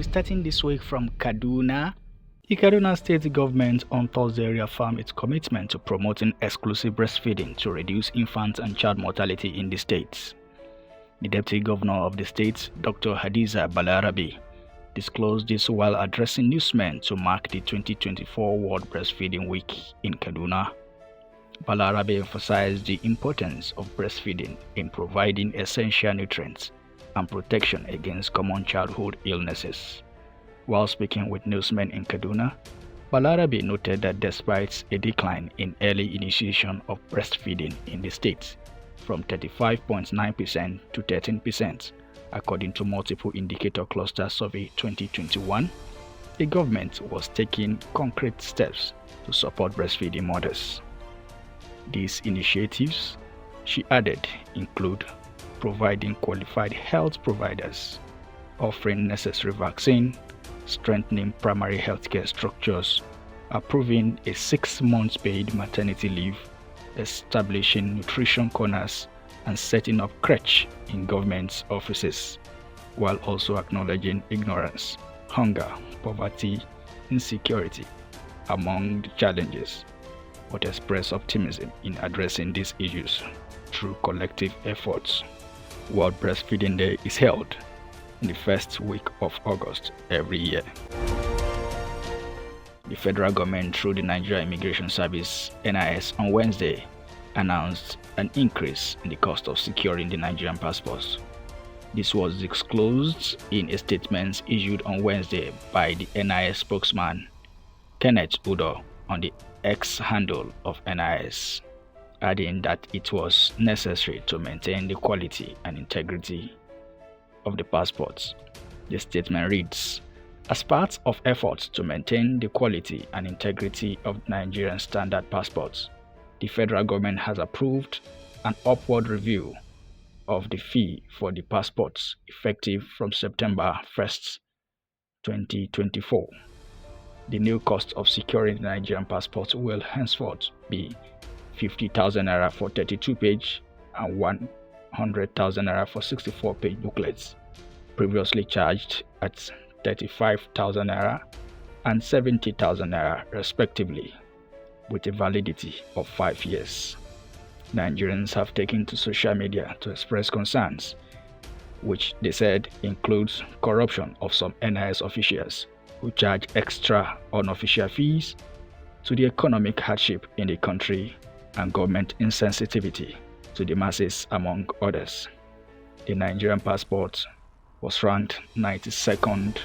we're starting this week from Kaduna. The Kaduna State government on Thursday reaffirmed its commitment to promoting exclusive breastfeeding to reduce infant and child mortality in the state. The Deputy Governor of the state, Dr. Hadiza Balarabe, disclosed this while addressing newsmen to mark the 2024 World Breastfeeding Week in Kaduna. Balarabe emphasized the importance of breastfeeding in providing essential nutrients and protection against common childhood illnesses. While speaking with newsmen in Kaduna, Balarabe noted that despite a decline in early initiation of breastfeeding in the state from 35.9% to 13%, according to Multiple Indicator Cluster Survey 2021, the government was taking concrete steps to support breastfeeding mothers. These initiatives, she added, include providing qualified health providers, offering necessary vaccine, strengthening primary healthcare structures, approving a 6-month paid maternity leave, establishing nutrition corners, and setting up crèche in government offices, while also acknowledging ignorance, hunger, poverty, insecurity among the challenges, but expressed optimism in addressing these issues through collective efforts. World Breastfeeding Day is held in the first week of August every year. The federal government, through the Nigeria Immigration Service (NIS), on Wednesday announced an increase in the cost of securing the Nigerian passports. This was disclosed in a statement issued on Wednesday by the NIS spokesman Kenneth Udo on the X handle of NIS, adding that it was necessary to maintain the quality and integrity of the passports. The statement reads, "As part of efforts to maintain the quality and integrity of Nigerian standard passports, the federal government has approved an upward review of the fee for the passports effective from September 1st, 2024. The new cost of securing the Nigerian passport will henceforth be 50,000 naira for 32-page and 100,000 naira for 64-page booklets, previously charged at 35,000 naira and 70,000 naira respectively, with a validity of 5 years. Nigerians have taken to social media to express concerns, which they said includes corruption of some NIS officials who charge extra unofficial fees, to the economic hardship in the country and government insensitivity to the masses, among others. The Nigerian passport was ranked 92nd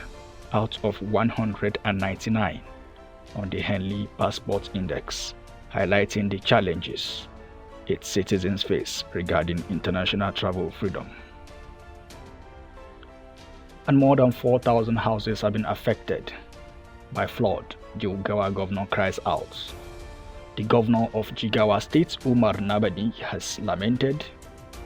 out of 199 on the Henley Passport Index, highlighting the challenges its citizens face regarding international travel freedom. And more than 4,000 houses have been affected by flood, Jigawa governor cries out. The governor of Jigawa State, Umar Nabadi, has lamented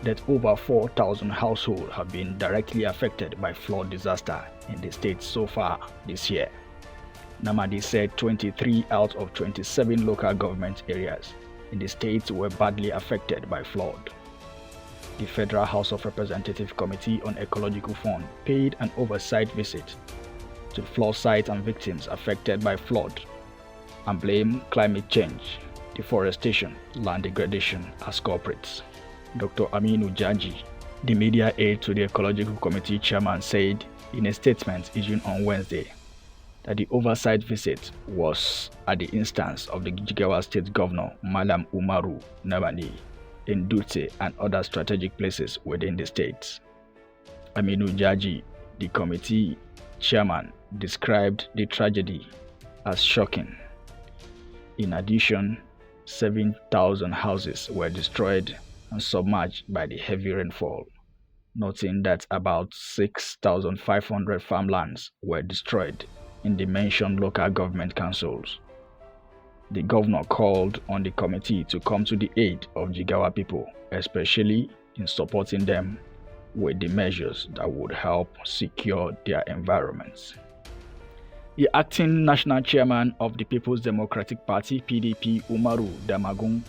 that over 4,000 households have been directly affected by flood disaster in the state so far this year. Namadi said 23 out of 27 local government areas in the state were badly affected by flood. The Federal House of Representatives Committee on Ecological Fund paid an oversight visit to the flood sites and victims affected by flood and blamed climate change, deforestation, land degradation as culprits. Dr. Aminu Jaji, the media aide to the Ecological Committee chairman, said in a statement issued on Wednesday that the oversight visit was at the instance of the Jigawa State Governor Malam Umaru Nabani in Dutse and other strategic places within the state. Aminu Jaji, the committee chairman, described the tragedy as shocking. In addition, 7,000 houses were destroyed and submerged by the heavy rainfall, noting that about 6,500 farmlands were destroyed in the mentioned local government councils. The governor called on the committee to come to the aid of Jigawa people, especially in supporting them with the measures that would help secure their environments. The acting national chairman of the People's Democratic Party (PDP), Umaru Damagun,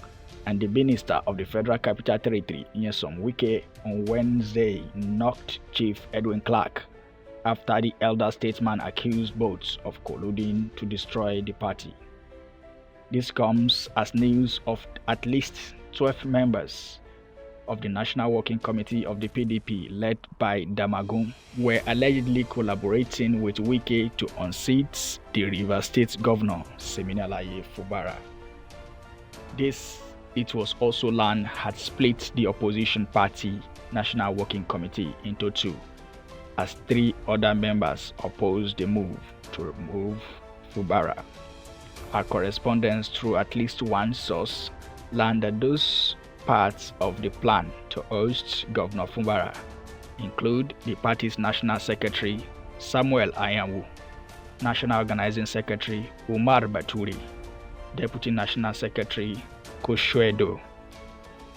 and the minister of the Federal Capital Territory, Nyesom Wike, on Wednesday knocked Chief Edwin Clark after the elder statesman accused both of colluding to destroy the party. This comes as news of at least 12 members of the National Working Committee of the PDP, led by Damagum, were allegedly collaborating with Wike to unseat the Rivers State Governor, Siminalayi Fubara. This, it was also learned, had split the opposition party National Working Committee into two, as three other members opposed the move to remove Fubara. Our correspondence through at least one source learned that those parts of the plan to oust Governor Fubara include the party's National Secretary Samuel Ayanwu, National Organizing Secretary Umar Baturi, Deputy National Secretary Koshuedo,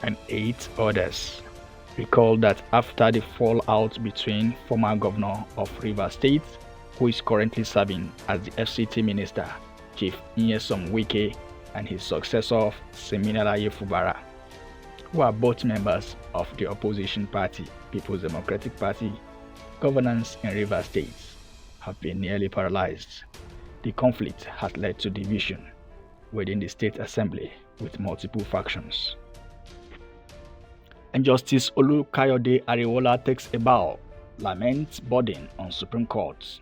and 8 others. Recall that after the fallout between former governor of Rivers State, who is currently serving as the FCT Minister, Chief Nyesom Wike, and his successor Siminalayi Fubara, who are both members of the opposition party, People's Democratic Party, governance in Rivers State, have been nearly paralyzed. The conflict has led to division within the State Assembly with multiple factions. And Justice Olukayode Ariwoola takes a bow, laments burden on Supreme Court.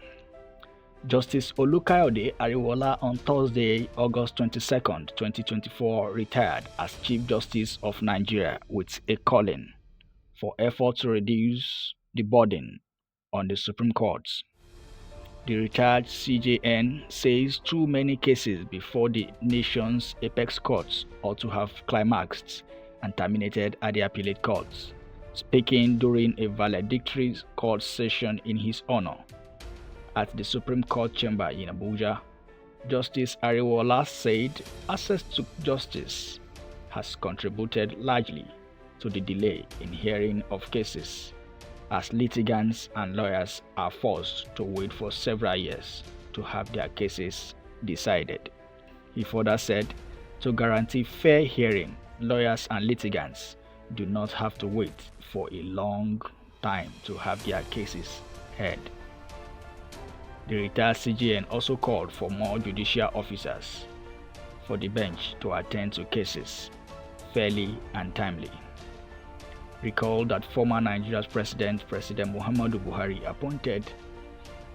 Justice Olukayode Ariwoola on Thursday, August 22, 2024, retired as Chief Justice of Nigeria with a calling for effort to reduce the burden on the Supreme Court. The retired CJN says too many cases before the nation's apex courts ought to have climaxed and terminated at the appellate courts. Speaking during a valedictory court session in his honor at the Supreme Court chamber in Abuja, Justice Ariwoola said access to justice has contributed largely to the delay in hearing of cases, as litigants and lawyers are forced to wait for several years to have their cases decided. He further said, to guarantee fair hearing, lawyers and litigants do not have to wait for a long time to have their cases heard. The retired CGN also called for more judicial officers for the bench to attend to cases fairly and timely. Recall that former Nigeria's President Muhammadu Buhari appointed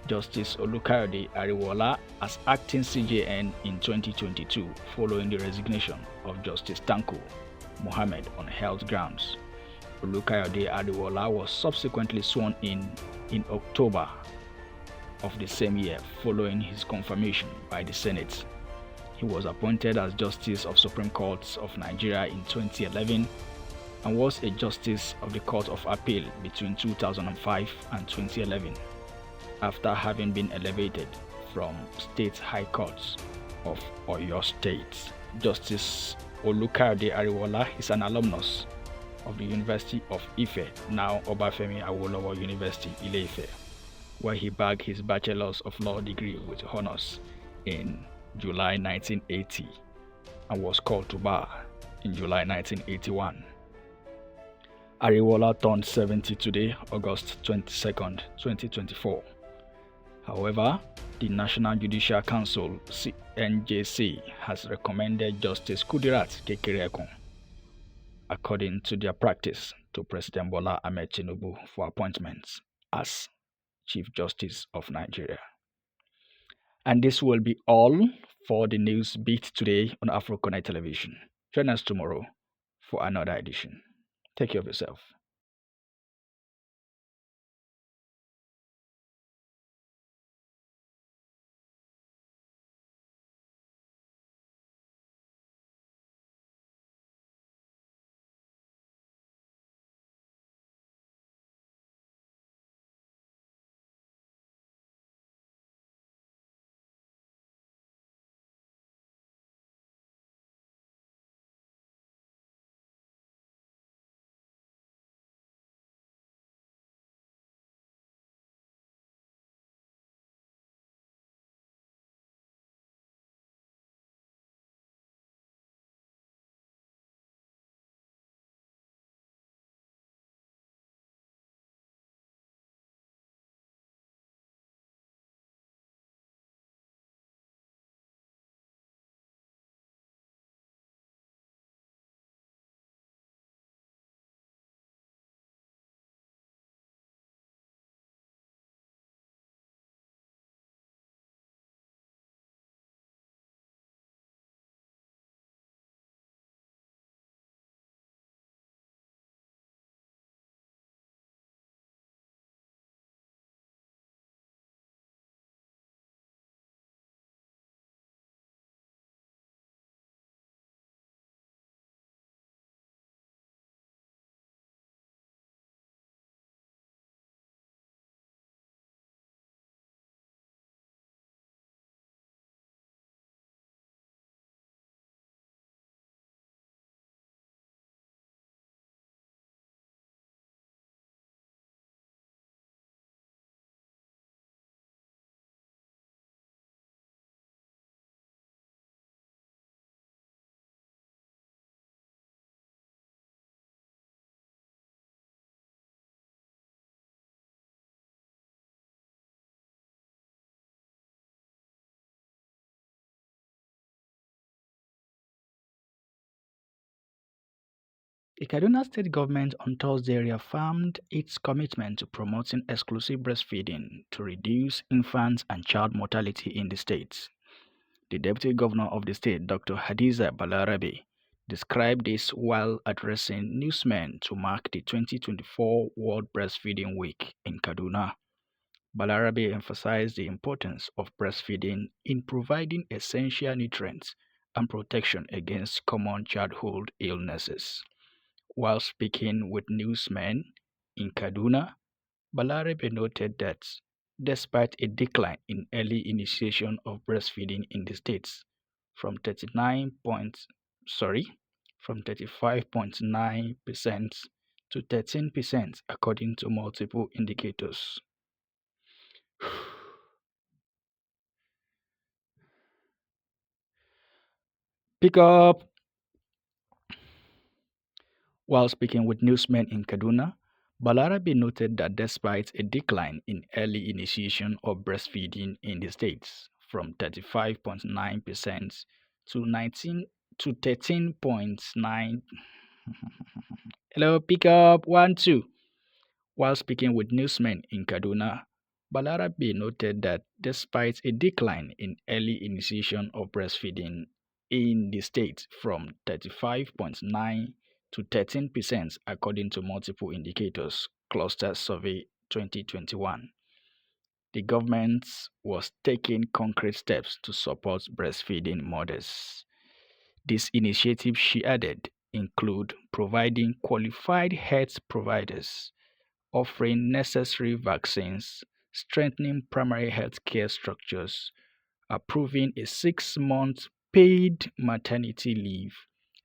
Justice Olukayode Ariwoola as acting CJN in 2022 following the resignation of Justice Tanko Mohammed on health grounds. Olukayode Ariwoola was subsequently sworn in October of the same year following his confirmation by the Senate. He was appointed as Justice of Supreme Court of Nigeria in 2011 and was a Justice of the Court of Appeal between 2005 and 2011, after having been elevated from State High Courts of Oyo State. Justice Olukayode Ariwoola is an alumnus of the University of Ife, now Obafemi Awolowo University, Ile-Ife, where he bagged his Bachelor's of Law degree with honors in July 1980 and was called to bar in July 1981. Ariwoola turned 70 today, August 22, 2024. However, the National Judicial Council (NJC) has recommended Justice Kudirat Kekere Ekun, according to their practice, to President Bola Ahmed Tinubu for appointments as Chief Justice of Nigeria. And this will be all for the news beat today on AfroConnect Television. Join us tomorrow for another edition. Take care of yourself. The Kaduna state government on Thursday reaffirmed its commitment to promoting exclusive breastfeeding to reduce infant and child mortality in the state. The deputy governor of the state, Dr. Hadiza Balarabe, described this while addressing newsmen to mark the 2024 World Breastfeeding Week in Kaduna. Balarabe emphasized the importance of breastfeeding in providing essential nutrients and protection against common childhood illnesses. While speaking with newsmen in Kaduna, Balarabe noted that despite a decline in early initiation of breastfeeding in the states from 39 point, sorry, from 35.9% to 13% according to multiple indicators. Pick up. While speaking with newsmen in Kaduna, Balarabe noted that despite a decline in early initiation of breastfeeding in the states from 35.9% to 19 to 13.9. Hello, pick up 1 2. While speaking with newsmen in Kaduna, Balarabe noted that despite a decline in early initiation of breastfeeding in the state from 35.9 to 13% according to multiple indicators cluster survey 2021, the government was taking concrete steps to support breastfeeding mothers. These initiatives, she added, include providing qualified health providers, offering necessary vaccines, strengthening primary health care structures, approving a 6 month paid maternity leave,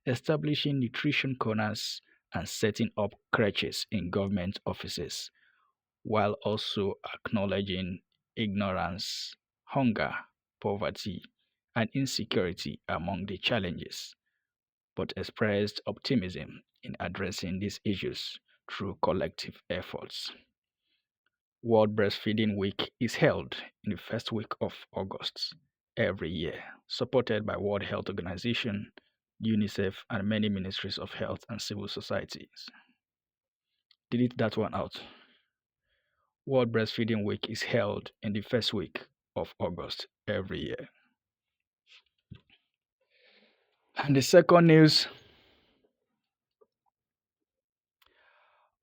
establishing nutrition corners, and setting up crèches in government offices, while also acknowledging ignorance, hunger, poverty, and insecurity among the challenges, but expressed optimism in addressing these issues through collective efforts. World Breastfeeding Week is held in the first week of August every year, supported by World Health Organization, UNICEF, and many ministries of health and civil societies. Delete that one out. World Breastfeeding Week is held in the first week of August every year. And the second news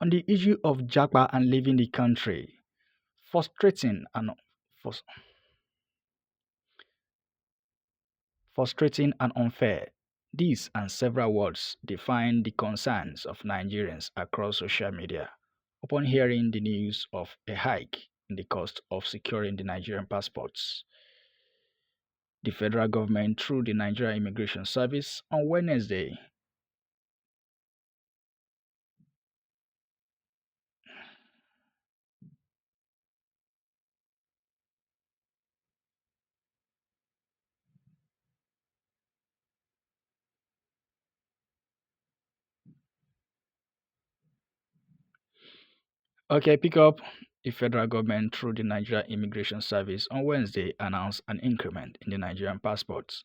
on the issue of Japa and leaving the country, frustrating and frus- frustrating and unfair. These and several words define the concerns of Nigerians across social media upon hearing the news of a hike in the cost of securing the Nigerian passports. The federal government, through the Nigeria Immigration Service, on Wednesday, okay, pick up. The federal government, through the Nigeria Immigration Service, on Wednesday announced an increment in the Nigerian passports.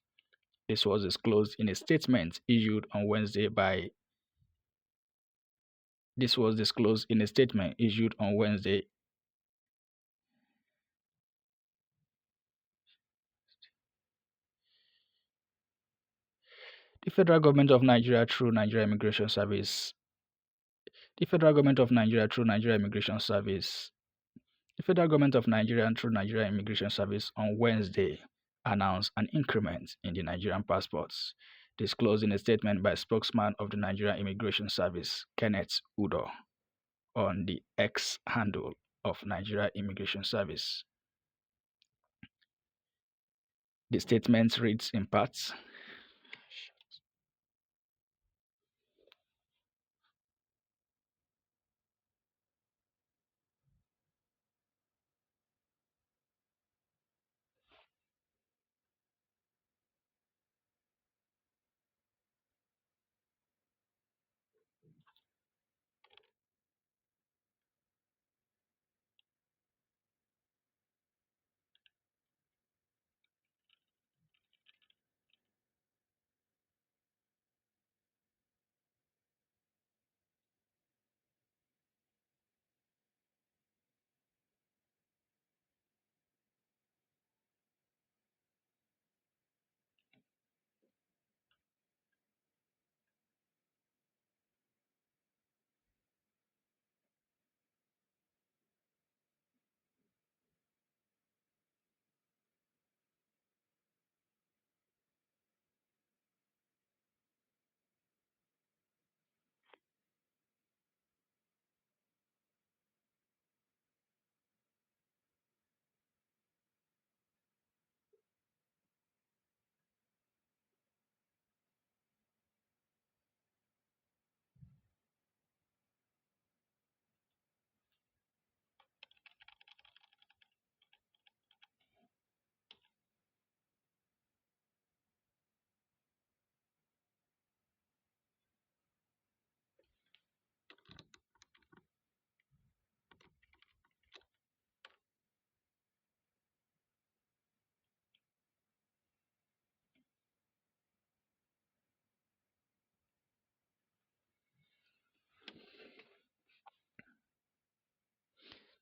This was disclosed in a statement issued on Wednesday by This was disclosed in a statement issued on Wednesday. The federal government of Nigeria through Nigeria Immigration Service. The federal government of Nigeria through Nigeria Immigration Service. The federal government of Nigeria through Nigeria Immigration Service on Wednesday announced an increment in the Nigerian passports, disclosed in a statement by spokesman of the Nigeria Immigration Service, Kenneth Udo, on the X handle of Nigeria Immigration Service. The statement reads in parts.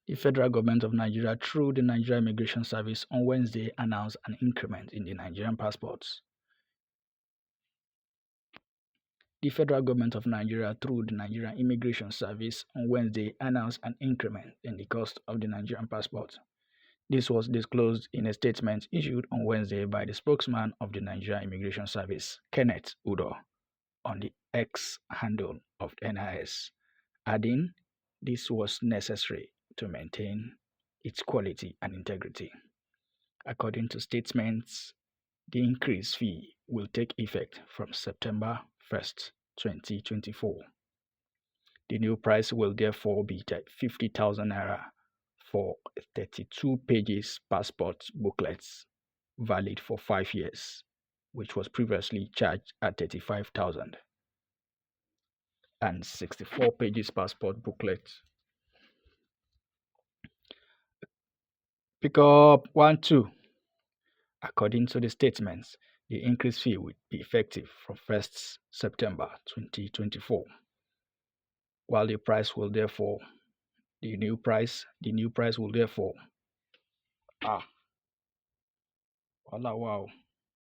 The federal government of Nigeria, through the Nigeria Immigration Service, on Wednesday announced an increment in the Nigerian passports. The federal government of Nigeria, through the Nigerian Immigration Service, on Wednesday announced an increment in the cost of the Nigerian passport. This was disclosed in a statement issued on Wednesday by the spokesman of the Nigerian Immigration Service, Kenneth Udo, on the X handle of NIS, adding this was necessary to maintain its quality and integrity. According to statements, the increased fee will take effect from September 1st, 2024. The new price will therefore be 50,000 naira for 32 pages passport booklets valid for 5 years, which was previously charged at 35,000, and 64 pages passport booklet. Pick up 1 2. According to the statements, the increased fee will be effective from 1st September 2024, while the new price will therefore wow.